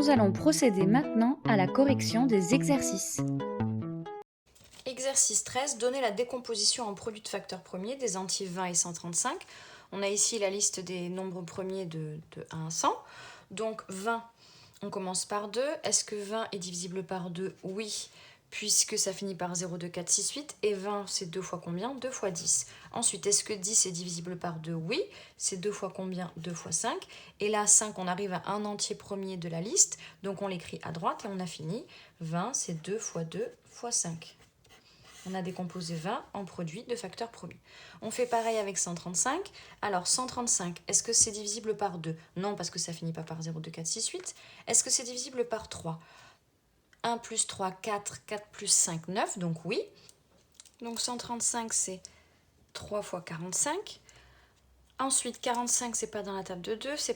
Nous allons procéder maintenant à la correction des exercices. Exercice 13, donner la décomposition en produits de facteurs premiers des entiers 20 et 135. On a ici la liste des nombres premiers de 1 à 100. Donc 20, on commence par 2. Est-ce que 20 est divisible par 2? Oui, puisque ça finit par 0, 2, 4, 6, 8. Et 20, c'est 2 fois combien? 2 fois 10. Ensuite, est-ce que 10 est divisible par 2? Oui, c'est 2 fois combien? 2 fois 5. Et là, 5, on arrive à un entier premier de la liste. Donc on l'écrit à droite et on a fini. 20, c'est 2 fois 2 fois 5. On a décomposé 20 en produits de facteurs premiers. On fait pareil avec 135. Alors 135, est-ce que c'est divisible par 2? Non, parce que ça finit pas par 0, 2, 4, 6, 8. Est-ce que c'est divisible par 3? 1 plus 3, 4, 4 plus 5, 9, donc oui. Donc 135, c'est 3 fois 45. Ensuite, 45, c'est pas dans la table de 2, c'est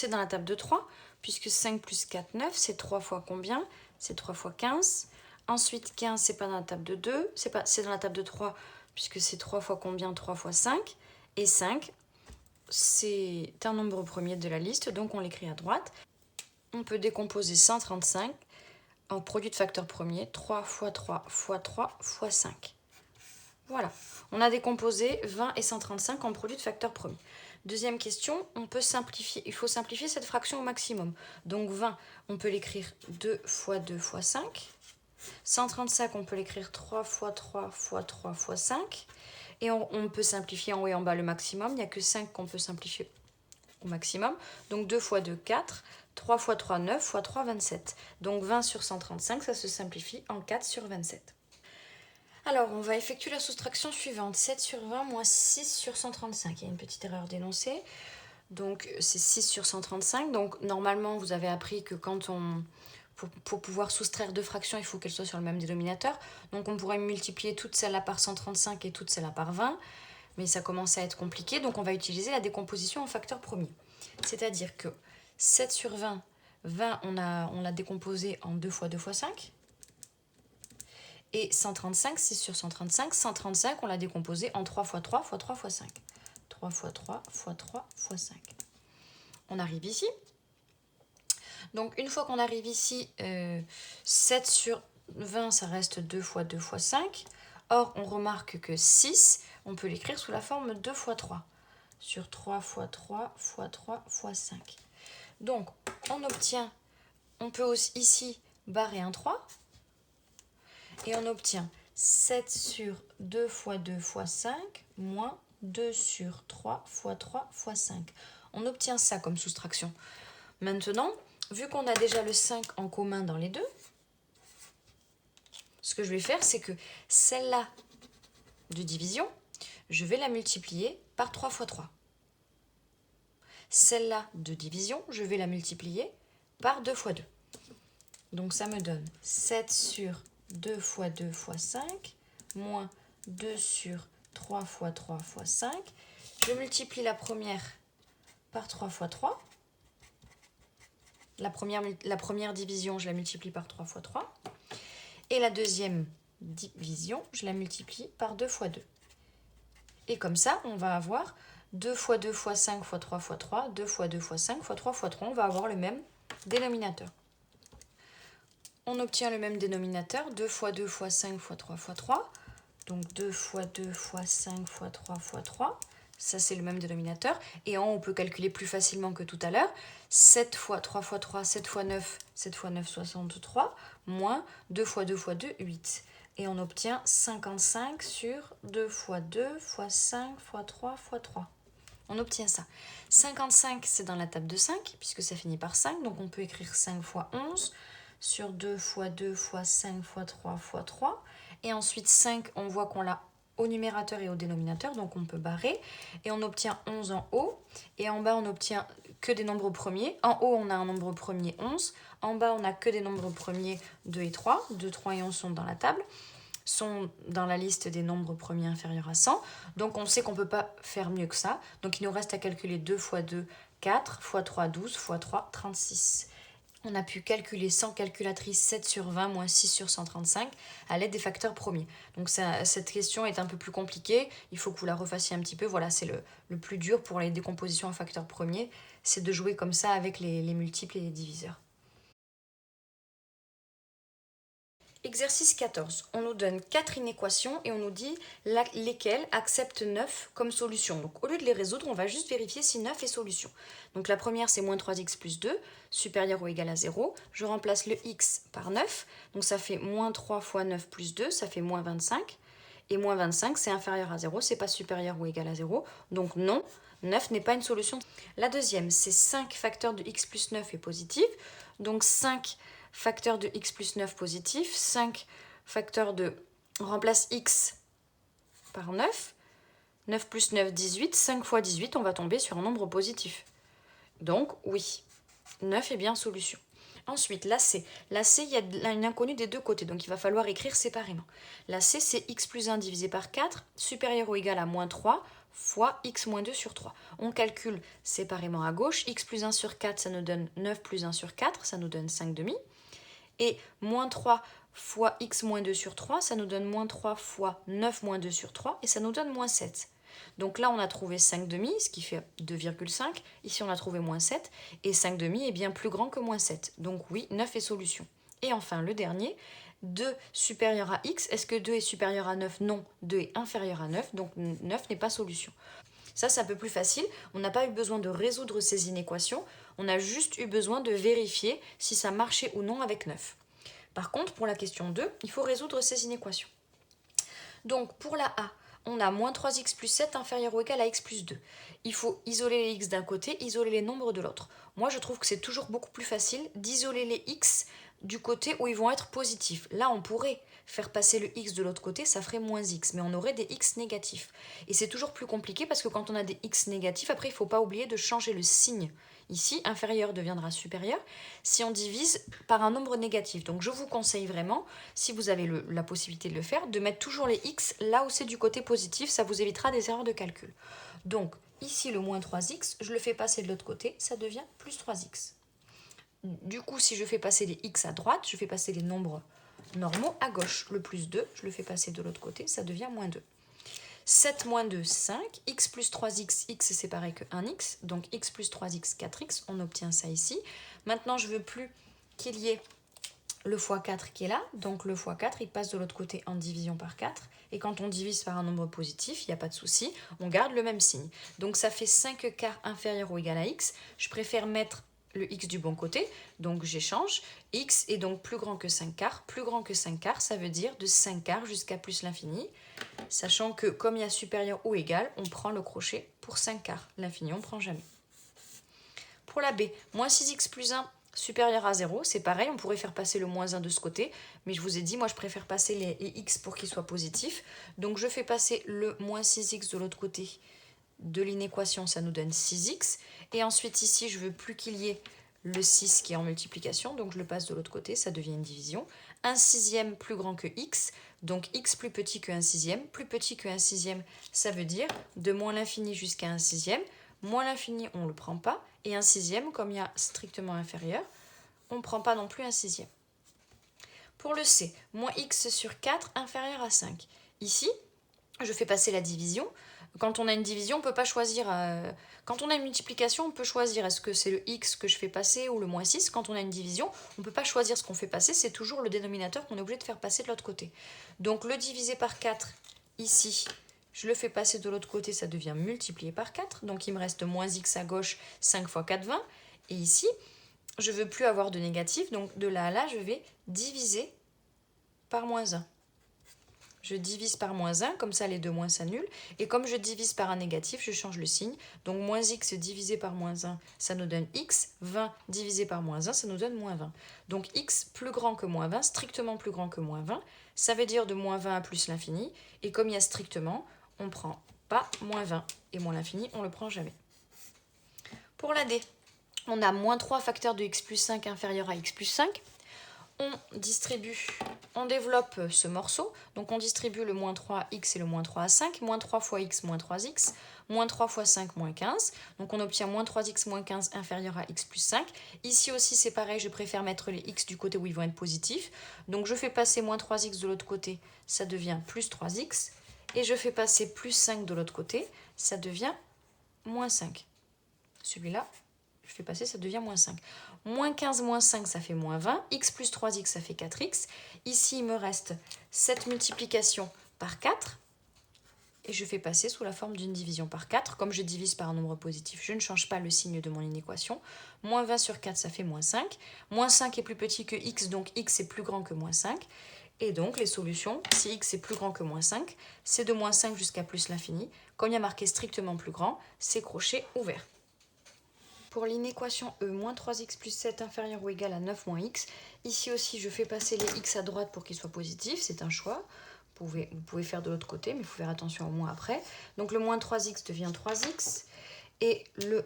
dans la table de 3, puisque 5 plus 4, 9, c'est 3 fois combien? C'est 3 fois 15. Ensuite, 15, c'est pas dans la table de 2, c'est dans la table de 3, puisque c'est 3 fois combien? 3 fois 5. Et 5, c'est un nombre premier de la liste, donc on l'écrit à droite. On peut décomposer 135 en produit de facteurs premiers, 3 fois 3 fois 3 fois 5. Voilà, on a décomposé 20 et 135 en produits de facteurs premiers. Deuxième question, on peut simplifier. Il faut simplifier cette fraction au maximum. Donc 20, on peut l'écrire 2 fois 2 fois 5. 135, on peut l'écrire 3 fois 3 fois 3 fois 5. Et on peut simplifier en haut et en bas le maximum. Il n'y a que 5 qu'on peut simplifier au maximum. Donc 2 fois 2, 4. 3 fois 3, 9 fois 3, 27. Donc 20 sur 135, ça se simplifie en 4 sur 27. Alors, on va effectuer la soustraction suivante. 7 sur 20 moins 6 sur 135. Il y a une petite erreur d'énoncé. Donc, c'est 6 sur 135. Donc, normalement, vous avez appris que quand on... Pour pouvoir soustraire deux fractions, il faut qu'elles soient sur le même dénominateur. Donc, on pourrait multiplier toutes celles-là par 135 et toutes celles-là par 20. Mais ça commence à être compliqué. Donc, on va utiliser la décomposition en facteurs premiers. C'est-à-dire que 7 sur 20, 20, on l'a décomposé en 2 fois 2 fois 5. Et 135, 6 sur 135, 135, on l'a décomposé en 3 fois 3 fois 3 fois 5. 3 fois 3 fois 3 fois 5. On arrive ici. Donc, une fois qu'on arrive ici, 7 sur 20, ça reste 2 fois 2 fois 5. Or, on remarque que 6, on peut l'écrire sous la forme 2 fois 3. Sur 3 fois 3 fois 3 fois 5. Donc, on peut aussi ici barrer un 3. Et on obtient 7 sur 2 fois 2 fois 5 moins 2 sur 3 fois 3 fois 5. On obtient ça comme soustraction. Maintenant, vu qu'on a déjà le 5 en commun dans les deux, ce que je vais faire, c'est que celle-là de division, je vais la multiplier par 3 fois 3. Celle-là de division, je vais la multiplier par 2 fois 2. Donc ça me donne 7 sur 2 fois 2 fois 5, moins 2 sur 3 fois 3 fois 5. Je multiplie la première par 3 fois 3. La première division, je la multiplie par 3 fois 3. Et la deuxième division, je la multiplie par 2 fois 2. Et comme ça, on va avoir 2 fois 2 fois 5 fois 3 fois 3, 2 fois 2 fois 5 fois 3 fois 3. On va avoir le même dénominateur. On obtient le même dénominateur, 2 fois 2 fois 5 fois 3 fois 3. Donc 2 fois 2 fois 5 fois 3 fois 3. Ça, c'est le même dénominateur. Et en haut, on peut calculer plus facilement que tout à l'heure. 7 fois 3 fois 3, 7 fois 9, 7 fois 9, 63. Moins 2 fois 2 fois 2, 8. Et on obtient 55 sur 2 fois 2 fois 5 fois 3 fois 3. On obtient ça. 55, c'est dans la table de 5, puisque ça finit par 5. Donc on peut écrire 5 fois 11 sur 2 fois 2 fois 5 fois 3 fois 3. Et ensuite 5, on voit qu'on l'a au numérateur et au dénominateur, donc on peut barrer. Et on obtient 11 en haut. Et en bas, on obtient que des nombres premiers. En haut, on a un nombre premier 11. En bas, on n'a que des nombres premiers 2 et 3. 2, 3 et 11 sont dans la table, sont dans la liste des nombres premiers inférieurs à 100. Donc on sait qu'on ne peut pas faire mieux que ça. Donc il nous reste à calculer 2 fois 2, 4, fois 3, 12, fois 3, 36. On a pu calculer sans calculatrice 7 sur 20 moins 6 sur 135 à l'aide des facteurs premiers. Donc cette question est un peu plus compliquée, il faut que vous la refassiez un petit peu. Voilà, c'est le plus dur pour les décompositions en facteurs premiers, c'est de jouer comme ça avec les multiples et les diviseurs. Exercice 14. On nous donne 4 inéquations et on nous dit lesquelles acceptent 9 comme solution. Donc au lieu de les résoudre, on va juste vérifier si 9 est solution. Donc la première, c'est moins 3x plus 2, supérieur ou égal à 0. Je remplace le x par 9. Donc ça fait moins 3 fois 9 plus 2, ça fait moins 25. Et moins 25, c'est inférieur à 0, c'est pas supérieur ou égal à 0. Donc non, 9 n'est pas une solution. La deuxième, c'est 5 facteurs de x plus 9 est positif. Donc 5 facteurs de x plus 9 positif, 5 facteurs de... On remplace x par 9. 9 plus 9, 18. 5 fois 18, on va tomber sur un nombre positif. Donc oui, 9 est bien solution. Ensuite, la C. La C, il y a une inconnue des deux côtés, donc il va falloir écrire séparément. La C, c'est x plus 1 divisé par 4, supérieur ou égal à moins 3, fois x moins 2 sur 3. On calcule séparément à gauche. X plus 1 sur 4, ça nous donne 9 plus 1 sur 4, ça nous donne 5 demi. Et moins 3 fois x moins 2 sur 3, ça nous donne moins 3 fois 9 moins 2 sur 3, et ça nous donne moins 7. Donc là, on a trouvé 5 demi, ce qui fait 2,5. Ici, on a trouvé moins 7. Et 5 demi est bien plus grand que moins 7. Donc oui, 9 est solution. Et enfin, le dernier, 2 supérieur à x. Est-ce que 2 est supérieur à 9? Non, 2 est inférieur à 9. Donc 9 n'est pas solution. Ça, c'est un peu plus facile. On n'a pas eu besoin de résoudre ces inéquations. On a juste eu besoin de vérifier si ça marchait ou non avec 9. Par contre, pour la question 2, il faut résoudre ces inéquations. Donc, pour la A, on a moins 3x plus 7 inférieur ou égal à x plus 2. Il faut isoler les x d'un côté, isoler les nombres de l'autre. Moi, je trouve que c'est toujours beaucoup plus facile d'isoler les x du côté où ils vont être positifs. Là, on pourrait faire passer le x de l'autre côté, ça ferait moins x, mais on aurait des x négatifs. Et c'est toujours plus compliqué parce que quand on a des x négatifs, après, il ne faut pas oublier de changer le signe. Ici, inférieur deviendra supérieur si on divise par un nombre négatif. Donc je vous conseille vraiment, si vous avez la possibilité de le faire, de mettre toujours les x là où c'est du côté positif, ça vous évitera des erreurs de calcul. Donc ici le moins 3x, je le fais passer de l'autre côté, ça devient plus 3x. Du coup, si je fais passer les x à droite, je fais passer les nombres normaux à gauche. Le plus 2, je le fais passer de l'autre côté, ça devient moins 2. 7 moins 2, 5. X plus 3x, x c'est pareil que 1x. Donc x plus 3x, 4x. On obtient ça ici. Maintenant, je ne veux plus qu'il y ait le x4 qui est là. Donc le x4, il passe de l'autre côté en division par 4. Et quand on divise par un nombre positif, il n'y a pas de souci. On garde le même signe. Donc ça fait 5 quarts inférieur ou égal à x. Je préfère mettre le x du bon côté, donc j'échange. X est donc plus grand que 5 quarts. Plus grand que 5 quarts, ça veut dire de 5 quarts jusqu'à plus l'infini. Sachant que comme il y a supérieur ou égal, on prend le crochet pour 5 quarts. L'infini, on ne prend jamais. Pour la B, moins 6x plus 1 supérieur à 0, c'est pareil, on pourrait faire passer le moins 1 de ce côté, mais je vous ai dit, moi je préfère passer les x pour qu'ils soient positifs. Donc je fais passer le moins 6x de l'autre côté de l'inéquation, ça nous donne 6x. Et ensuite ici, je ne veux plus qu'il y ait le 6 qui est en multiplication, donc je le passe de l'autre côté, ça devient une division. 1 sixième plus grand que x, donc x plus petit que 1 sixième. Plus petit que 1 sixième, ça veut dire de moins l'infini jusqu'à 1 sixième. Moins l'infini, on ne le prend pas. Et 1 sixième, comme il y a strictement inférieur, on ne prend pas non plus 1 sixième. Pour le C, moins x sur 4 inférieur à 5. Ici, je fais passer la division. Quand on a une division, on ne peut pas choisir... Quand on a une multiplication, on peut choisir est-ce que c'est le x que je fais passer ou le moins 6. Quand on a une division, on ne peut pas choisir ce qu'on fait passer. C'est toujours le dénominateur qu'on est obligé de faire passer de l'autre côté. Donc le divisé par 4, ici, je le fais passer de l'autre côté, ça devient multiplié par 4. Donc il me reste moins x à gauche, 5 fois 4, 20. Et ici, je ne veux plus avoir de négatif. Donc de là à là, je vais diviser par moins 1. Je divise par moins 1, comme ça les deux moins s'annulent. Et comme je divise par un négatif, je change le signe. Donc moins x divisé par moins 1, ça nous donne x. 20 divisé par moins 1, ça nous donne moins 20. Donc x plus grand que moins 20, strictement plus grand que moins 20. Ça veut dire de moins 20 à plus l'infini. Et comme il y a strictement, on ne prend pas moins 20. Et moins l'infini, on ne le prend jamais. Pour la D, on a moins 3 facteurs de x plus 5 inférieur à x plus 5. On développe ce morceau, donc on distribue le moins 3x et le moins 3 à 5, moins 3 fois x, moins 3x, moins 3 fois 5, moins 15, donc on obtient moins 3x, moins 15 inférieur à x plus 5. Ici aussi c'est pareil, je préfère mettre les x du côté où ils vont être positifs, donc je fais passer moins 3x de l'autre côté, ça devient plus 3x, et je fais passer plus 5 de l'autre côté, ça devient moins 5. Celui-là, je fais passer, ça devient moins 5. Moins 15 moins 5, ça fait moins 20. X plus 3x, ça fait 4x. Ici, il me reste cette multiplication par 4. Et je fais passer sous la forme d'une division par 4. Comme je divise par un nombre positif, je ne change pas le signe de mon inéquation. Moins 20 sur 4, ça fait moins 5. Moins 5 est plus petit que x, donc x est plus grand que moins 5. Et donc, les solutions, si x est plus grand que moins 5, c'est de moins 5 jusqu'à plus l'infini. Comme il y a marqué strictement plus grand, c'est crochet ouvert. Pour l'inéquation E, moins 3x plus 7 inférieur ou égal à 9 moins x, ici aussi, je fais passer les x à droite pour qu'ils soient positifs, c'est un choix. Vous pouvez faire de l'autre côté, mais il faut faire attention au moins après. Donc le moins 3x devient 3x et le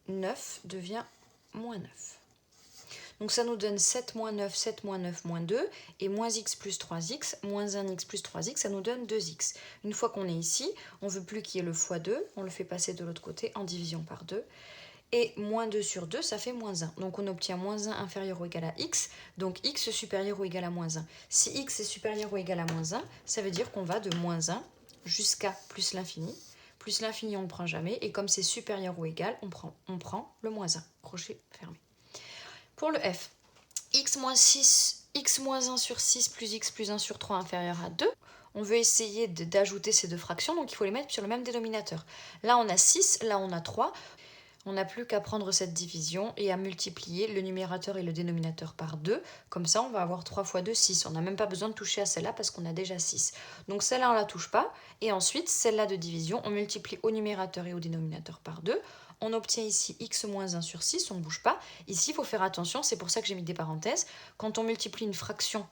9 devient moins 9. Donc ça nous donne 7 moins 9, 7 moins 9 moins 2 et moins x plus 3x, moins 1x plus 3x, ça nous donne 2x. Une fois qu'on est ici, on ne veut plus qu'il y ait le fois 2, on le fait passer de l'autre côté en division par 2. Et moins 2 sur 2, ça fait moins 1. Donc on obtient moins 1 inférieur ou égal à x, donc x supérieur ou égal à moins 1. Si x est supérieur ou égal à moins 1, ça veut dire qu'on va de moins 1 jusqu'à plus l'infini. Plus l'infini, on ne prend jamais, et comme c'est supérieur ou égal, on prend le moins 1. Crochet fermé. Pour le f, x moins 1 sur 6 plus x plus 1 sur 3 inférieur à 2. On veut essayer d'ajouter ces deux fractions, donc il faut les mettre sur le même dénominateur. Là, on a 6, là, on a 3. On n'a plus qu'à prendre cette division et à multiplier le numérateur et le dénominateur par 2. Comme ça, on va avoir 3 fois 2, 6. On n'a même pas besoin de toucher à celle-là parce qu'on a déjà 6. Donc celle-là, on ne la touche pas. Et ensuite, celle-là de division, on multiplie au numérateur et au dénominateur par 2. On obtient ici x moins 1 sur 6, on ne bouge pas. Ici, il faut faire attention, c'est pour ça que j'ai mis des parenthèses. Quand on multiplie une fraction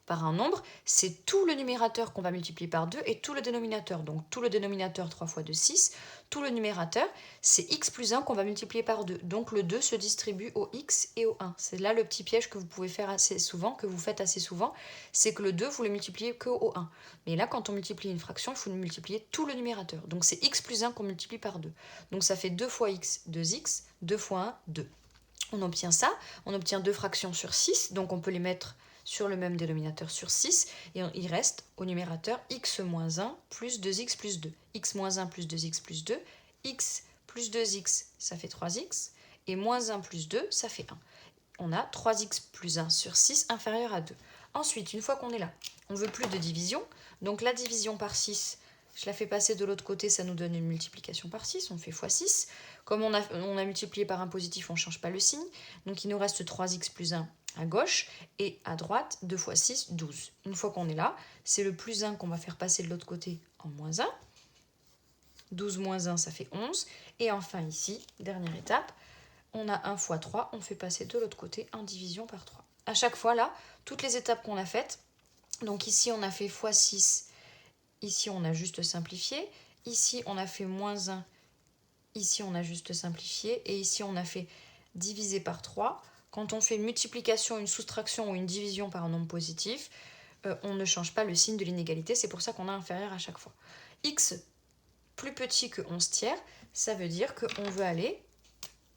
par un nombre, c'est tout le numérateur qu'on va multiplier par 2 et tout le dénominateur. Donc tout le dénominateur 3 fois 2, 6. Tout le numérateur, c'est x plus 1 qu'on va multiplier par 2. Donc le 2 se distribue au x et au 1. C'est là le petit piège que vous pouvez faire assez souvent, que vous faites assez souvent, c'est que le 2, vous le multipliez que au 1. Mais là, quand on multiplie une fraction, il faut multiplier tout le numérateur. Donc c'est x plus 1 qu'on multiplie par 2. Donc ça fait 2 fois x, 2x, 2 fois 1, 2. On obtient ça, on obtient deux fractions sur 6, donc on peut les mettre sur le même dénominateur sur 6, et il reste au numérateur x moins 1 plus 2x plus 2. x moins 1 plus 2x plus 2, x plus 2x, ça fait 3x, et moins 1 plus 2, ça fait 1. On a 3x plus 1 sur 6 inférieur à 2. Ensuite, une fois qu'on est là, on ne veut plus de division, donc la division par 6, je la fais passer de l'autre côté, ça nous donne une multiplication par 6, on fait x 6. Comme on a multiplié par un positif, on ne change pas le signe, donc il nous reste 3x plus 1 à gauche, et à droite, 2 fois 6, 12. Une fois qu'on est là, c'est le plus 1 qu'on va faire passer de l'autre côté en moins 1. 12 moins 1, ça fait 11. Et enfin ici, dernière étape, on a 1 fois 3, on fait passer de l'autre côté en division par 3. À chaque fois là, toutes les étapes qu'on a faites, donc ici on a fait x 6, ici on a juste simplifié, ici on a fait moins 1, ici on a juste simplifié, et ici on a fait diviser par 3. Quand on fait une multiplication, une soustraction ou une division par un nombre positif, on ne change pas le signe de l'inégalité, c'est pour ça qu'on a inférieur à chaque fois. X plus petit que 11 tiers, ça veut dire qu'on veut aller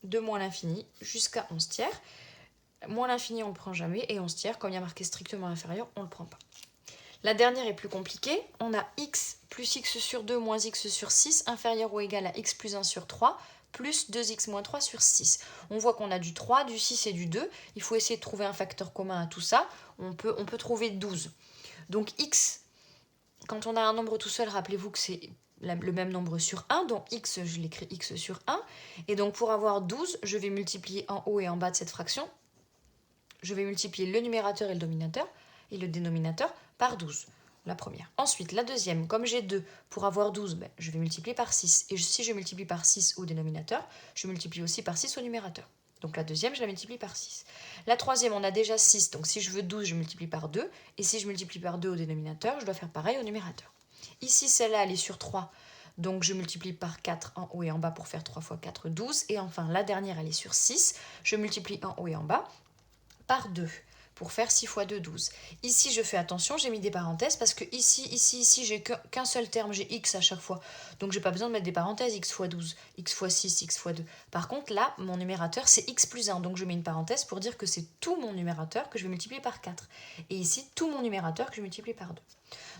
de moins l'infini jusqu'à 11 tiers. Moins l'infini, on ne le prend jamais, et 11 tiers, comme il y a marqué strictement inférieur, on ne le prend pas. La dernière est plus compliquée, on a x plus x sur 2 moins x sur 6 inférieur ou égal à x plus 1 sur 3 plus 2x moins 3 sur 6. On voit qu'on a du 3, du 6 et du 2. Il faut essayer de trouver un facteur commun à tout ça. On peut trouver 12. Donc x, quand on a un nombre tout seul, rappelez-vous que c'est le même nombre sur 1. Donc x, je l'écris x sur 1. Et donc pour avoir 12, je vais multiplier en haut et en bas de cette fraction. Je vais multiplier le numérateur et le dominateur, et le dénominateur par 12. La première. Ensuite, la deuxième, comme j'ai 2, pour avoir 12, je vais multiplier par 6. Et si je multiplie par 6 au dénominateur, je multiplie aussi par 6 au numérateur. Donc la deuxième, je la multiplie par 6. La troisième, on a déjà 6, donc si je veux 12, je multiplie par 2. Et si je multiplie par 2 au dénominateur, je dois faire pareil au numérateur. Ici, celle-là, elle est sur 3. Donc je multiplie par 4 en haut et en bas pour faire 3 fois 4, 12. Et enfin, la dernière, elle est sur 6. Je multiplie en haut et en bas par 2. Pour faire 6 fois 2, 12. Ici, je fais attention, j'ai mis des parenthèses parce que ici, j'ai qu'un seul terme, j'ai x à chaque fois. Donc, j'ai pas besoin de mettre des parenthèses, x fois 12, x fois 6, x fois 2. Par contre, là, mon numérateur, c'est x plus 1. Donc, je mets une parenthèse pour dire que c'est tout mon numérateur que je vais multiplier par 4. Et ici, tout mon numérateur que je multiplie par 2.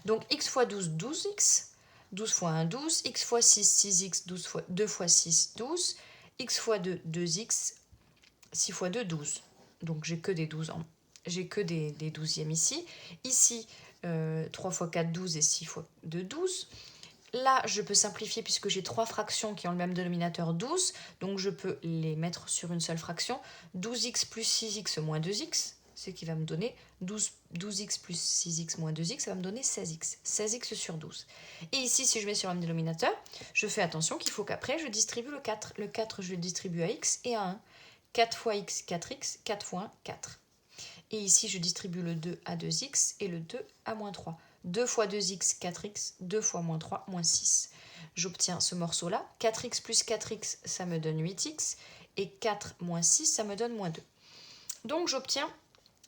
Donc, x fois 12, 12x. 12 fois 1, 12. X fois 6, 6x. 2 fois 6, 12. X fois 2, 2x. 6 fois 2, 12. Donc j'ai que des 12 j'ai que des 12e ici. Ici, 3 fois 4, 12 et 6 fois 2, 12. Là, je peux simplifier puisque j'ai 3 fractions qui ont le même dénominateur 12. Donc je peux les mettre sur une seule fraction. 12x plus 6x moins 2x, ce qui va me donner 12x plus 6x moins 2x, ça va me donner 16x. 16x sur 12. Et ici, si je mets sur le même dénominateur, je fais attention qu'il faut qu'après, je distribue le 4. Le 4, je le distribue à x et à 1. 4 fois x, 4x, 4 fois 1, 4. Et ici, je distribue le 2 à 2x et le 2 à moins 3. 2 fois 2x, 4x, 2 fois moins 3, moins 6. J'obtiens ce morceau-là. 4x plus 4x, ça me donne 8x. Et 4 moins 6, ça me donne moins 2. Donc j'obtiens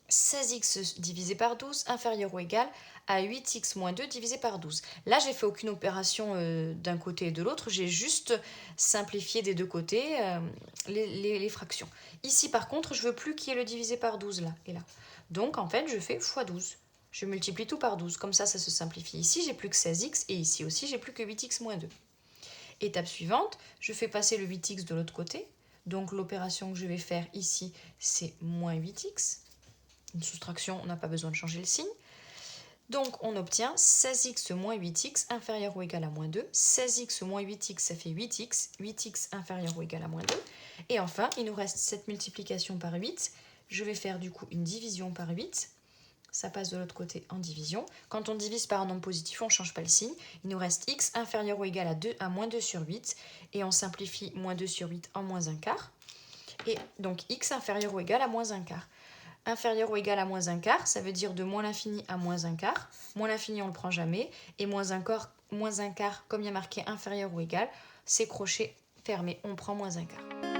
16x divisé par 12 inférieur ou égal à 8x moins 2 divisé par 12. Là, j'ai fait aucune opération d'un côté et de l'autre, j'ai juste simplifié des deux côtés les fractions. Ici, par contre, je veux plus qu'il y ait le divisé par 12 là et là. Donc, en fait, je fais x 12. Je multiplie tout par 12, comme ça se simplifie. Ici, j'ai plus que 16x et ici aussi, j'ai plus que 8x moins 2. Étape suivante, je fais passer le 8x de l'autre côté. Donc, l'opération que je vais faire ici, c'est moins 8x. Une soustraction, on n'a pas besoin de changer le signe. Donc, on obtient 16x moins 8x inférieur ou égal à moins 2. 16x moins 8x, ça fait 8x. 8x inférieur ou égal à moins 2. Et enfin, il nous reste cette multiplication par 8. Je vais faire du coup une division par 8. Ça passe de l'autre côté en division. Quand on divise par un nombre positif, on ne change pas le signe. Il nous reste x inférieur ou égal à moins 2 sur 8. Et on simplifie moins 2 sur 8 en moins 1 quart. Et donc x inférieur ou égal à moins 1 quart. Inférieur ou égal à moins 1 quart, ça veut dire de moins l'infini à moins 1 quart. Moins l'infini, on ne le prend jamais. Et moins 1 quart, comme il y a marqué inférieur ou égal, c'est crochet fermé, on prend moins 1 quart.